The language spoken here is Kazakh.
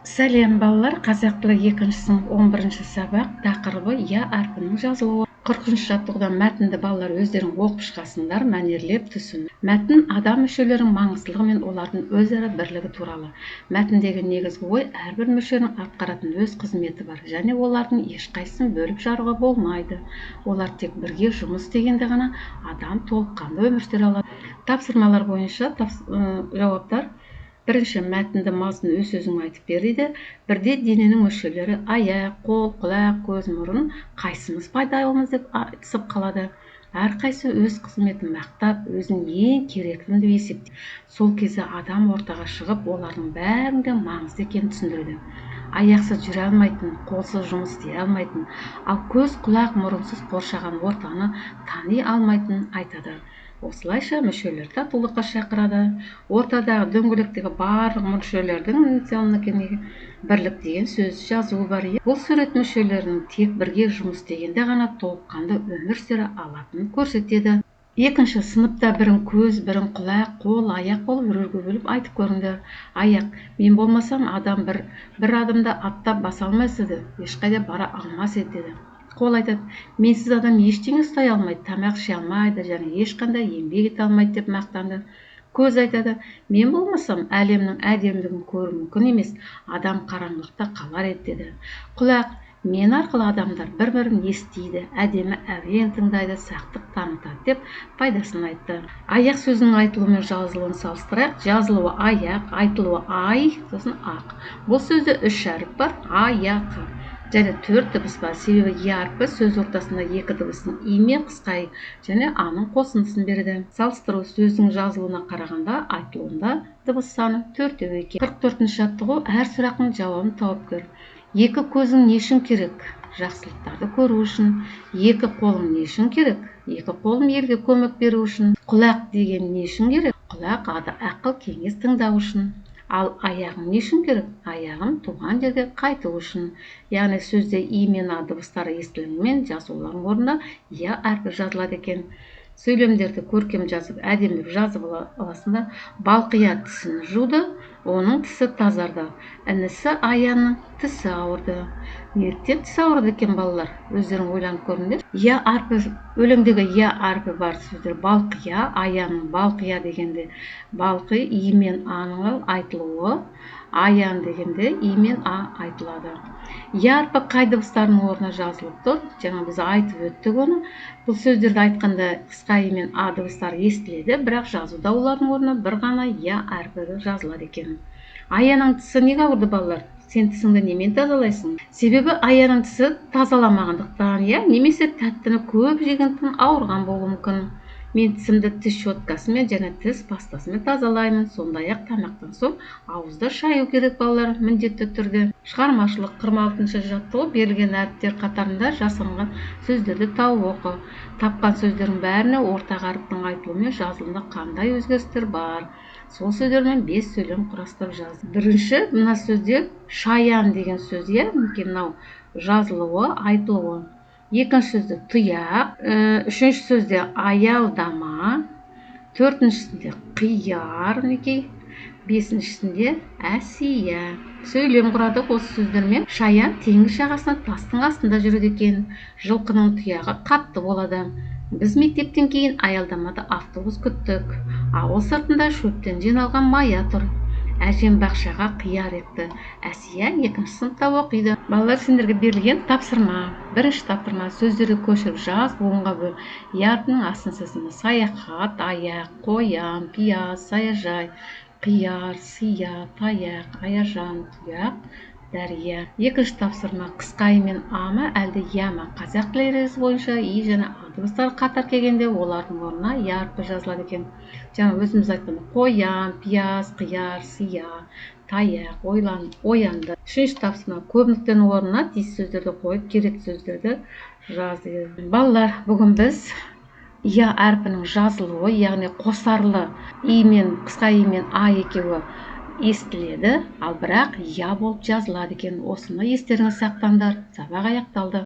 Сәлем балалар, қазақ тілі 2 сынып 11 сабақ, тақырыбы я әрпінің жазылуы. 40 жаттығудан мәтінді балалар өздерің оқып шығасыңдар, мәнерлеп түсін. Мәтін адам мүшелерінің маңыздылығы мен олардың өзара бірлігі туралы. Мәтіндегі негізгі ой әрбір мүшенің атқаратын өз қызметі бар, және олардың ешқайсысын бөліп жаруға болмайды. Олар тек бірге жұмыс істегенде ғана адам толыққанды өмір сүре алады. Тапсырмалар бойынша жауаптар: бірінші, мәтінді мазмұн өз өзің айтып бер дейді. Бірде дененің мүшелері аяқ, қол, құлақ, көз, мұрын қайсымыз пайдалымыз деп айтысып қалады. Әрқайсы өз қызметін мақтап, өзінің ең керектісін деп есептейді. Сол кезде адам ортаға шығып, олардың бәрінің де маңызды екенін түсіндіреді. Аяқсыз жүре алмайтын, қолсыз жұмыс істей алмайтын, ал көз, құлақ, мұрынсыз қоршаған ортаны тани алмайтынын айтады. Осылайша мүшелерді татулыққа шақырады. Ортадағы дөңгелектегі барлық мүшелердің бірлік деген сөз жазуы бар. Бұл сурет мүшелерінің тек бірге жұмыс істегенде ғана толыққанды өмір сүре алатынын көрсетеді. Екінші, сыныпта бірін көз, бірін құлақ, қол, аяқ болып рөлге бөліп айтып көріңдер. Аяқ: мен болмасам адам бір адамда аттап баса алмас еді, ешқайда бара алмас еді деді. Қол айтады: менсіз адам ештеңе ұстай алмайды, тамақ іше алмайды, және ешқандай еңбек ете алмайды деп мақтанды. Көз айтады: мен болмасам әлемнің әдемілігін көру мүмкін емес, адам қараңғылықта қалар еді деді. Құлақ: мен арқылы адамдар бір-бірін естиді, әдемі әуен тыңдайды, сақтық танытады деп пайдасын айтты. Аяқ сөзінің айтылуы мен жазылуын салыстырайық. Жазылуы аяқ, айтылуы ай, сосын ақ. Бұл сөзде 3 әріп бар: аяқ. Және 4 дыбыс бар, себебі я әрпі сөз ортасында 2 дыбыстың и мен қысқа и және аның қосындысын береді. Салыстыру: сөздің жазылуына қарағанда айтылуында дыбыс саны 4 екен. 44-ші жаттығу: әр сұрақтың жауабын тауып көр. 2 көзің не үшін керек? Жақсылықтарды көру үшін. 2 қолың не үшін керек? 2 қолым елге көмек беру үшін. Құлақ деген не үшін керек? Құлақ ақыл кеңес тыңдау үшін. Ал аяғым не үшін керек? Аяғым туған жерге қайту үшін. Яғни сөзде и мен а дыбыстары естілуімен жазулардың орнына я әрпі жазылады екен. Сөйлемдерді көркем жазып, әдемілеп жазып аласында. Балқия тісін жуды, оның тісі тазарды. Інісі Аянның тісі ауырды. Неліктен тісі ауырды екен балалар? Өздерің ойланып көріңдер. Я әрпі, өлеңдегі я әрпі бар сөздер: балқия, Аянның. Балқия дегенде балқи и мен аның айтылуы, Аян дегенде и мен а айтылады. Я әрпі қай дыбыстардың орнына жазылып тұр? Жаңа біз айтып өттік оны. Бұл сөздерді айтқанда қысқа и мен а дыбыстары естіледі, бірақ жазуда олардың орнына бір ғана я әрпі жазылады екен. Аяның тісі неге ауырды балалар? Сен тісіңді немен тазалайсың? Себебі Аяның тісі тазаламағандықтан, немесе тәттіні көп жегендіктен ауырған болуы мүмкін. Мен тісімді тіс щеткасымен және тіс пастасымен тазалаймын. Сондай-ақ тамақтан соң ауызды шаю керек балалар, міндетті түрде. Шығармашылық: 46-шы жаттығу: берілген әріптер қатарында жасырынған сөздерді тауып оқы. Тапқан сөздердің бәріне ортақ әріптің айтылуы мен жазылуында қандай өзгерістер бар? Сол сөздермен 5 сөйлем құрастырып жаз. Бірінші, мына сөзде шаян деген сөз, мынау жазылуы, айтылуы. Екінші сөзде тұяқ, үшінші сөзде аялдама, төртіншісінде қияр, бесіншісінде әсия. Сөйлем құрадық осы сөздермен. Шаян теңіз жағасында тастың астында жүреді екен. Жылқының тұяғы қатты болады. Біз мектептен кейін аялдамада автобус күттік. Ауыл сыртында шөптен жиналған мая тұр. Әжем бақшаға қияр екті. Әсия 2-ші сыныпта оқиды. Балалар, сендерге берілген тапсырма. Бірінші тапсырма: сөздерді көшіріп жаз, буынға бөл. Я әрпінің астын сызыңыз. Саяхат, аяқ, қоян, пияз, саяжай, қияр, сия, таяқ, аяжан, тұяқ, дәрия. Екінші тапсырма: қысқа и мен а ма әлде я ма? Қазақ тілі ережесі бойынша и және а дыбыстары қатар келгенде олардың орнына я әрпі жазылады екен. Жаңа өзіміз айтқанда: қоян, пияз, қияр, сия, таяқ, оянды. Үшінші тапсырма: көбініктен орнына тиісті сөздерді қойып, керекті сөздерді жазды. Балалар, бүгін біз я әрпінің жазылуы, яғни қосарлы и мен, қысқа и мен а екеуі естіледі, ал бірақ я болып жазылады екен. Осыны естеріңіз сақтаңдар. Сабақ аяқталды.